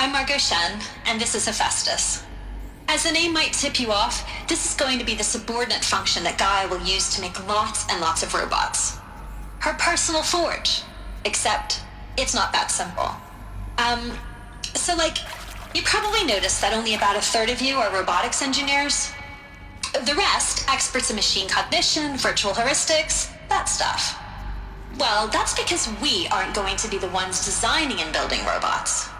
I'm Margot Shen, and this is Hephaestus. As the name might tip you off, this is going to be the subordinate function that Gaia will use to make lots and lots of robots. Her personal forge. Except, it's not that simple. You probably noticed that only about a third of you are robotics engineers. The rest, experts in machine cognition, virtual heuristics, that stuff. Well, that's because we aren't going to be the ones designing and building robots.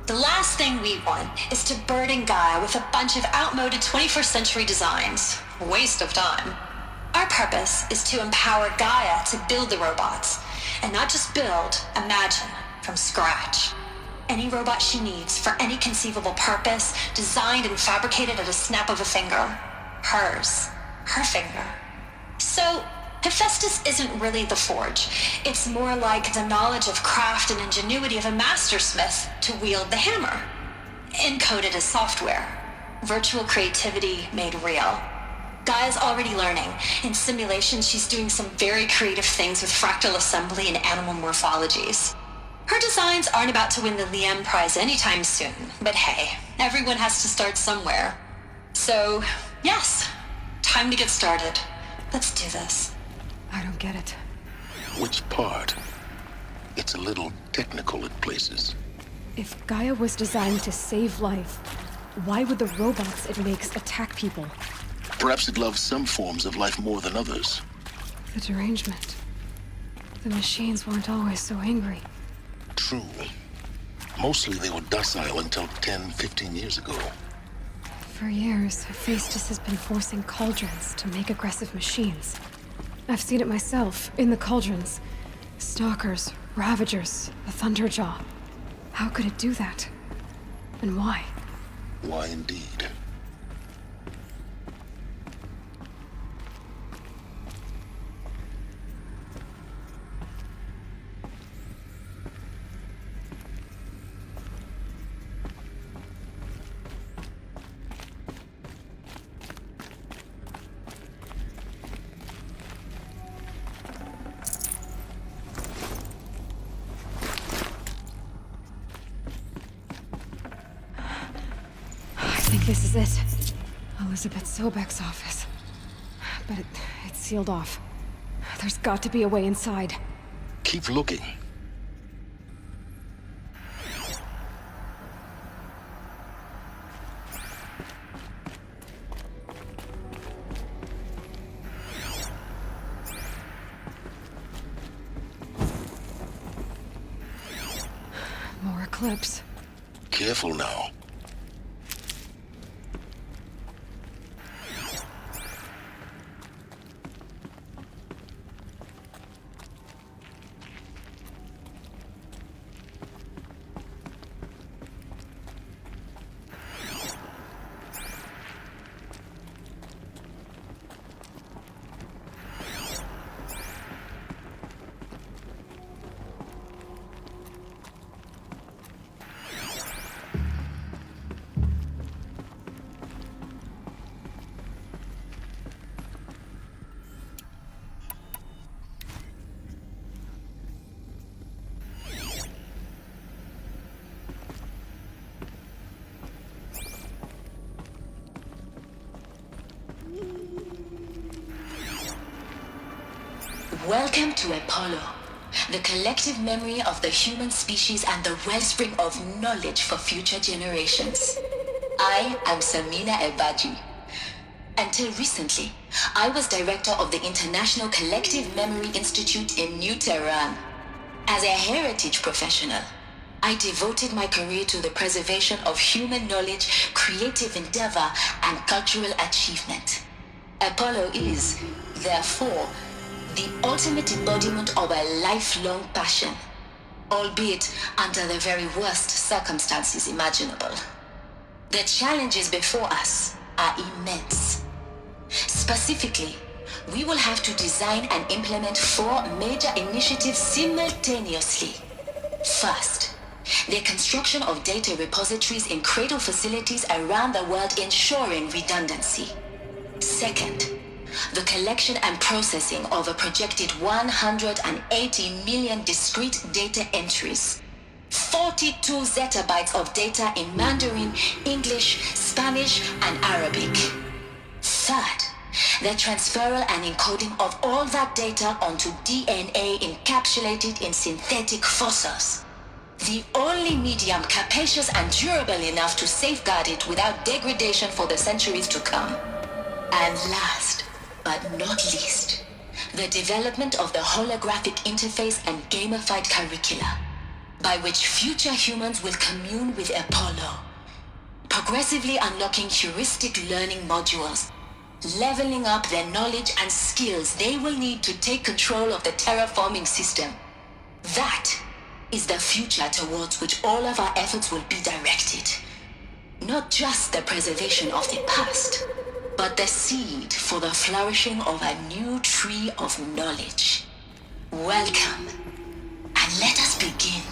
The last thing we want is to burden Gaia with a bunch of outmoded 21st century designs. Waste of time. Our purpose is to empower Gaia to build the robots, and not just build, imagine, from scratch. Any robot she needs for any conceivable purpose, designed and fabricated at a snap of a finger. Hers. Her finger. So, Hephaestus isn't really the forge. It's more like the knowledge of craft and ingenuity of a mastersmith to wield the hammer. Encoded as software. Virtual creativity made real. Gaia's already learning. In simulations, she's doing some very creative things with fractal assembly and animal morphologies. Her designs aren't about to win the Liam Prize anytime soon, but hey, everyone has to start somewhere. So, yes, time to get started. Let's do this. I don't get it. Which part? It's a little technical at places. If Gaia was designed to save life, why would the robots it makes attack people? Perhaps it loves some forms of life more than others. The derangement. The machines weren't always so angry. True. Mostly they were docile until 10, 15 years ago. For years, Hephaestus has been forcing cauldrons to make aggressive machines. I've seen it myself, in the cauldrons. Stalkers, Ravagers, a Thunderjaw. How could it do that? And why? Why indeed? I think this is it. Elizabeth Sobek's office. But it's sealed off. There's got to be a way inside. Keep looking. More eclipse. Careful now. Welcome to Apollo, the collective memory of the human species and the wellspring of knowledge for future generations. I am Samina Ebaji. Until recently, I was director of the International Collective Memory Institute in New Tehran. As a heritage professional, I devoted my career to the preservation of human knowledge, creative endeavor, and cultural achievement. Apollo is, therefore, the ultimate embodiment of a lifelong passion, albeit under the very worst circumstances imaginable. The challenges before us are immense. Specifically, we will have to design and implement 4 major initiatives simultaneously. First, the construction of data repositories in cradle facilities around the world ensuring redundancy. Second, the collection and processing of a projected 180 million discrete data entries. 42 zettabytes of data in Mandarin, English, Spanish, and Arabic. Third, the transferal and encoding of all that data onto DNA encapsulated in synthetic fossils. The only medium capacious and durable enough to safeguard it without degradation for the centuries to come. And last, but not least, the development of the holographic interface and gamified curricula, by which future humans will commune with Apollo, progressively unlocking heuristic learning modules, leveling up their knowledge and skills they will need to take control of the terraforming system. That is the future towards which all of our efforts will be directed. Not just the preservation of the past, but the seed for the flourishing of a new tree of knowledge. Welcome, and let us begin.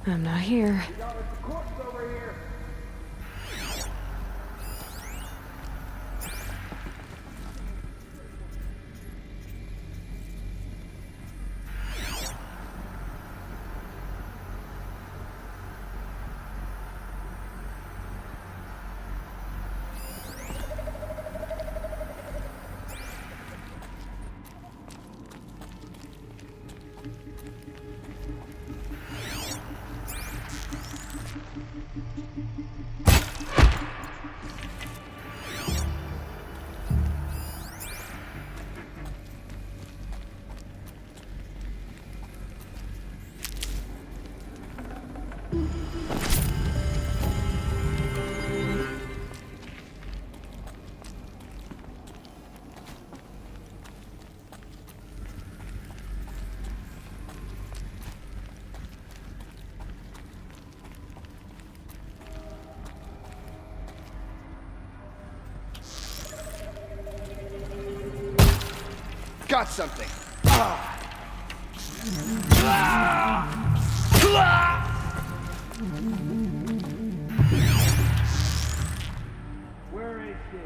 I'm not here. Got something. Where is he?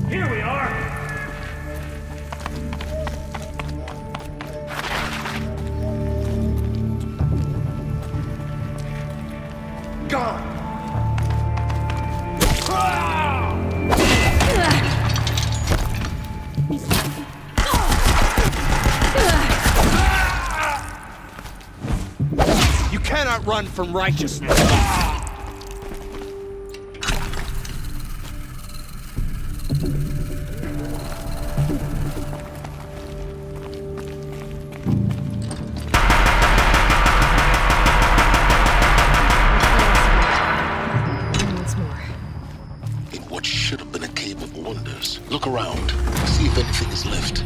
Here we are! Gone! You cannot run from righteousness! Once more. In what should have been a cave of wonders. Look around. See if anything is left.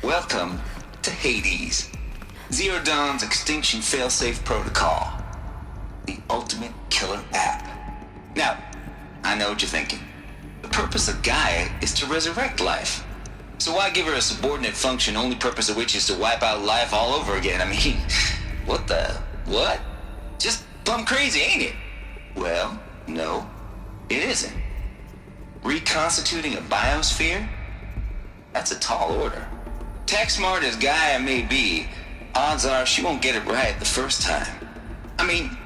Welcome to Hades, Zero Dawn's extinction failsafe protocol. The ultimate killer app. Now, I know what you're thinking. The purpose of Gaia is to resurrect life. So why give her a subordinate function, only purpose of which is to wipe out life all over again? I mean, what? Just plumb crazy, ain't it? Well, no, it isn't. Reconstituting a biosphere? That's a tall order. Tech smart as Gaia may be, odds are she won't get it right the first time. I mean,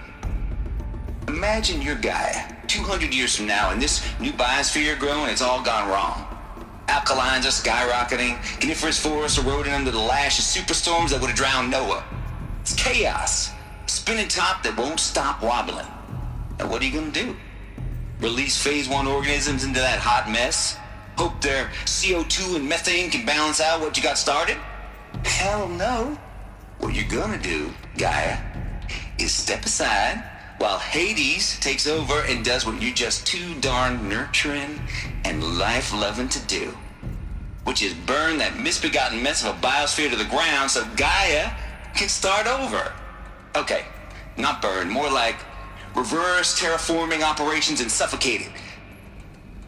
imagine you're Gaia, 200 years from now, and this new biosphere you're growing, it's all gone wrong. Alkalines are skyrocketing, coniferous forests eroding under the lash of superstorms that would have drowned Noah. It's chaos, a spinning top that won't stop wobbling. Now what are you gonna do? Release phase 1 organisms into that hot mess? Hope their CO2 and methane can balance out what you got started? Hell no. What you're gonna do, Gaia, is step aside while Hades takes over and does what you're just too darn nurturing and life-loving to do, which is burn that misbegotten mess of a biosphere to the ground so Gaia can start over. Okay, not burn, more like reverse terraforming operations and suffocate it.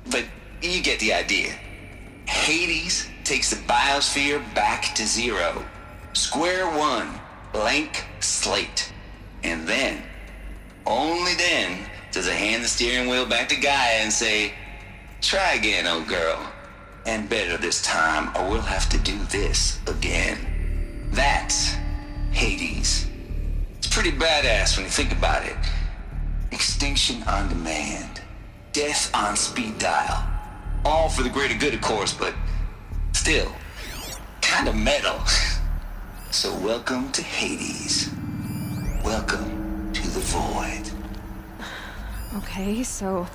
But you get the idea. Hades takes the biosphere back to zero. Square one, blank slate. And then, only then, does it hand the steering wheel back to Gaia and say, try again, old girl. And better this time, or we'll have to do this again. That's Hades. It's pretty badass when you think about it. Extinction on demand. Death on speed dial. All for the greater good, of course, but still, kind of metal. So welcome to Hades. Welcome to the void. Okay, so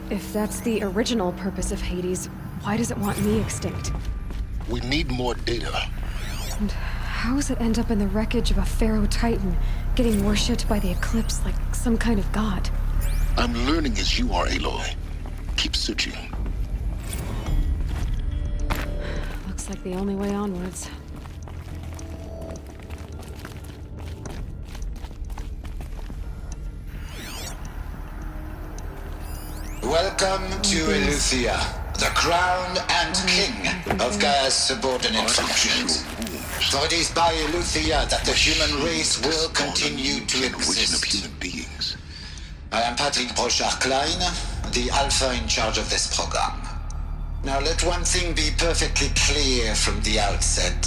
if that's the original purpose of Hades, why does it want me extinct? We need more data. And how does it end up in the wreckage of a Pharaoh Titan, getting worshipped by the Eclipse like some kind of god? I'm learning as you are, Aloy. Keep searching. Looks like the only way onwards. Welcome to Eleuthia, the crown and king of Gaia's subordinate functions. For it is by Eleuthia that the human race will continue to exist. Human beings. I am Patrick Brochard-Klein, the alpha in charge of this program. Now let one thing be perfectly clear from the outset.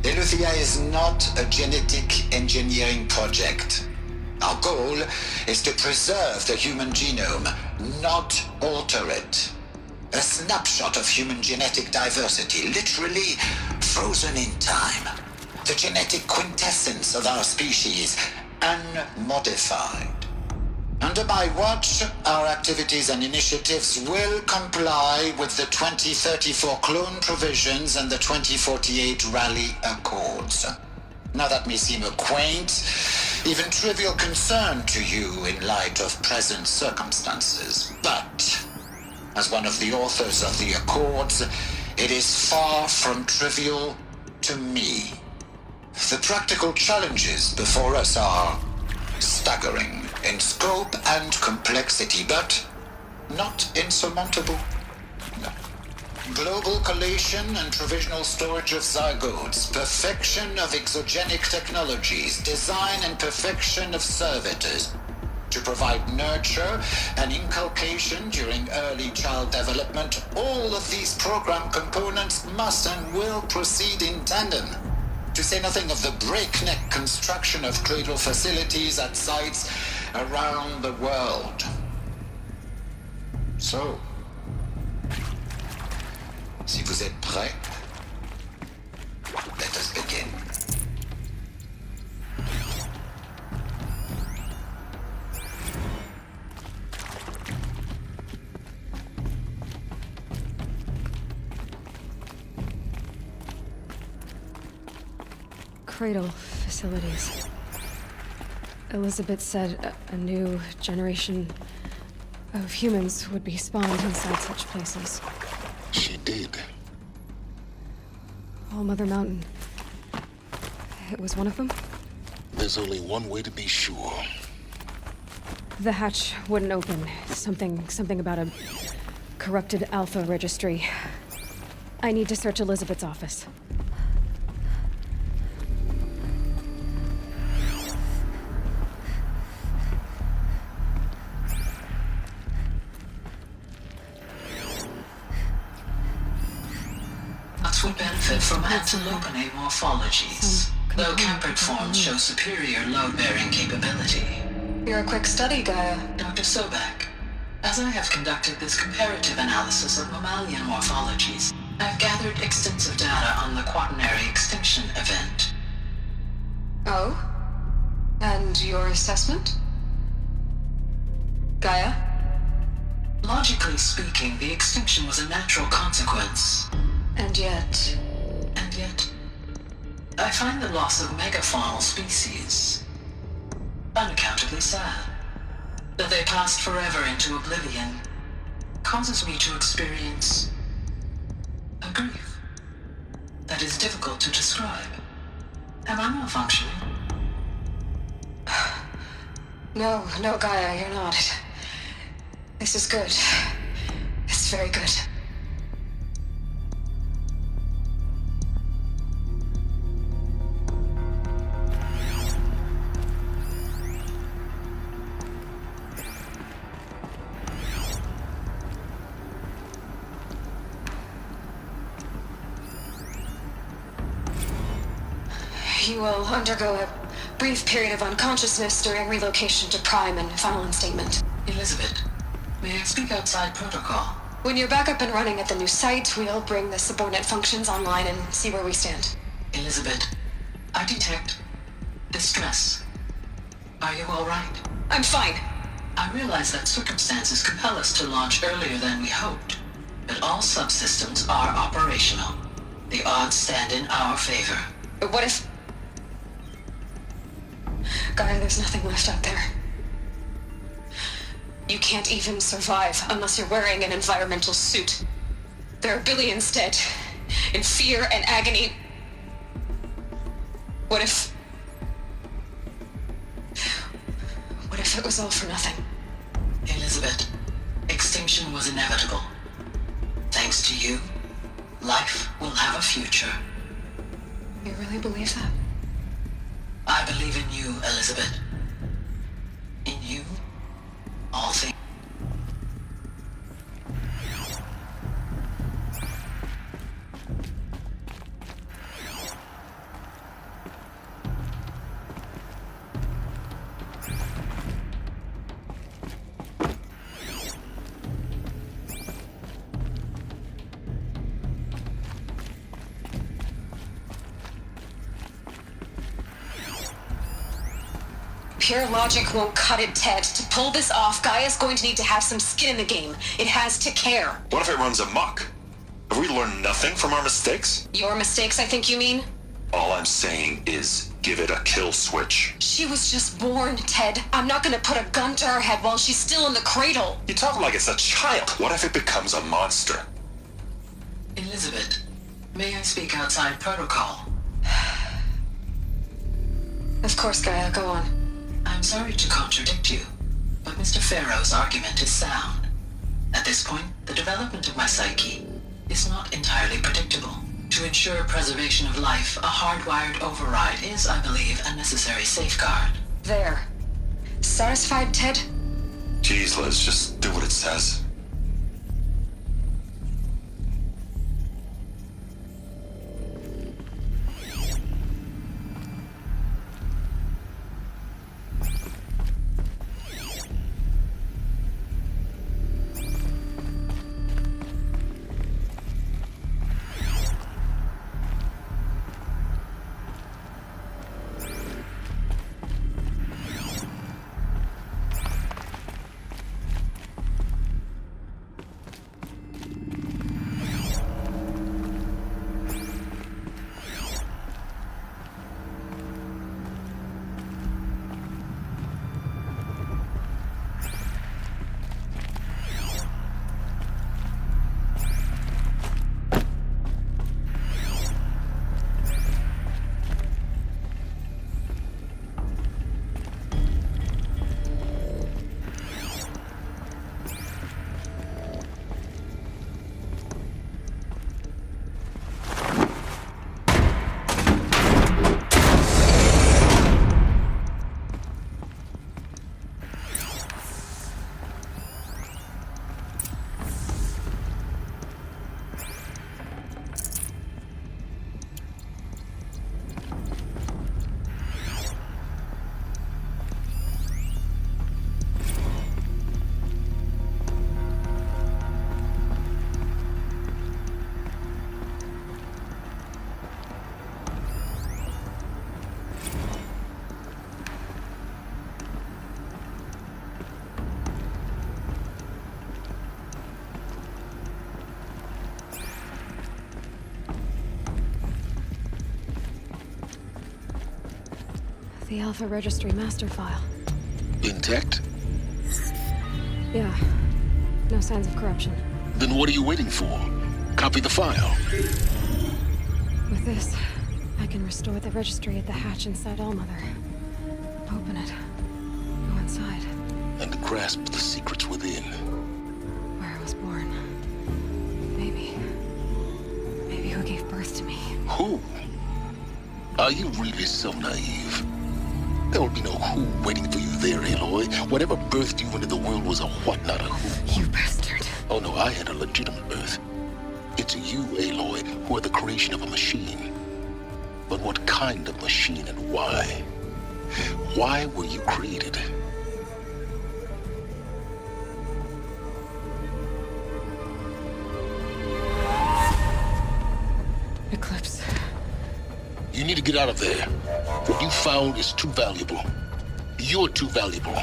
Eleuthia is not a genetic engineering project. Our goal is to preserve the human genome, not alter it. A snapshot of human genetic diversity, literally frozen in time. The genetic quintessence of our species, unmodified. Under my watch, our activities and initiatives will comply with the 2034 clone provisions and the 2048 Rally Accords. Now that may seem a quaint, even trivial concern to you in light of present circumstances, but as one of the authors of the Accords, it is far from trivial to me. The practical challenges before us are staggering in scope and complexity, but not insurmountable. No. Global collation and provisional storage of zygotes, perfection of exogenic technologies, design and perfection of servitors, to provide nurture and inculcation during early child development. All of these program components must and will proceed in tandem. To say nothing of the breakneck construction of cradle facilities at sites around the world. So, si vous êtes prêts, let us begin. Cradle facilities. Elizabeth said a new generation of humans would be spawned inside such places. She did. All Mother Mountain. It was one of them? There's only one way to be sure. The hatch wouldn't open. Something about a corrupted Alpha registry. I need to search Elizabeth's office. Nuts would benefit from antilopinae morphologies, though campered forms show superior load-bearing capability. You're a quick study, Gaia. Dr. Sobek, as I have conducted this comparative analysis of mammalian morphologies, I've gathered extensive data on the quaternary extinction event. Oh? And your assessment? Gaia? Logically speaking, the extinction was a natural consequence. And yet... And yet, I find the loss of megafaunal species unaccountably sad. That they passed forever into oblivion causes me to experience a grief that is difficult to describe. Am I malfunctioning? No, Gaia, you're not. This is good. It's very good. You will undergo a brief period of unconsciousness during relocation to Prime and final instatement. Elizabeth, may I speak outside protocol? When you're back up and running at the new site, we'll bring the subordinate functions online and see where we stand. Elizabeth, I detect distress. Are you all right? I'm fine. I realize that circumstances compel us to launch earlier than we hoped, but all subsystems are operational. The odds stand in our favor. But what if... Gaia, there's nothing left out there. You can't even survive unless you're wearing an environmental suit. There are billions dead, in fear and agony. What if it was all for nothing? Elizabeth, extinction was inevitable. Thanks to you, life will have a future. You really believe that? I believe in you, Elizabeth. In you, all things. Pure logic won't cut it, Ted. To pull this off, Gaia's going to need to have some skin in the game. It has to care. What if it runs amok? Have we learned nothing from our mistakes? Your mistakes, I think you mean? All I'm saying is, give it a kill switch. She was just born, Ted. I'm not gonna put a gun to her head while she's still in the cradle. You talk like it's a child. What if it becomes a monster? Elizabeth, may I speak outside protocol? Of course, Gaia, go on. I'm sorry to contradict you, but Mr. Farrow's argument is sound. At this point, the development of my psyche is not entirely predictable. To ensure preservation of life, a hardwired override is, I believe, a necessary safeguard. There. Satisfied, Ted? Jeez, Liz, just do what it says. The Alpha Registry master file. Intact? Yeah. No signs of corruption. Then what are you waiting for? Copy the file. With this, I can restore the registry at the hatch inside Allmother. Open it. Go inside. And grasp the secrets within. Where I was born. Maybe who gave birth to me. Who? Are you really so naive? There will be no who waiting for you there, Aloy. Whatever birthed you into the world was a what, not a who. You bastard. Oh no, I had a legitimate birth. It's you, Aloy, who are the creation of a machine. But what kind of machine and why? Why were you created? Eclipse. You need to get out of there. What you found is too valuable. You're too valuable.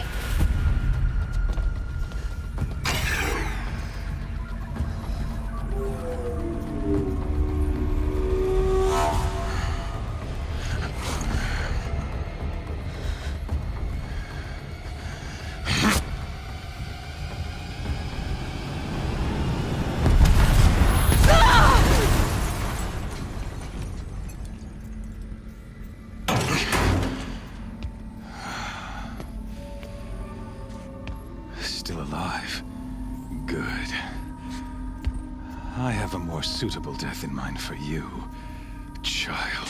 Still alive. Good. I have a more suitable death in mind for you, child.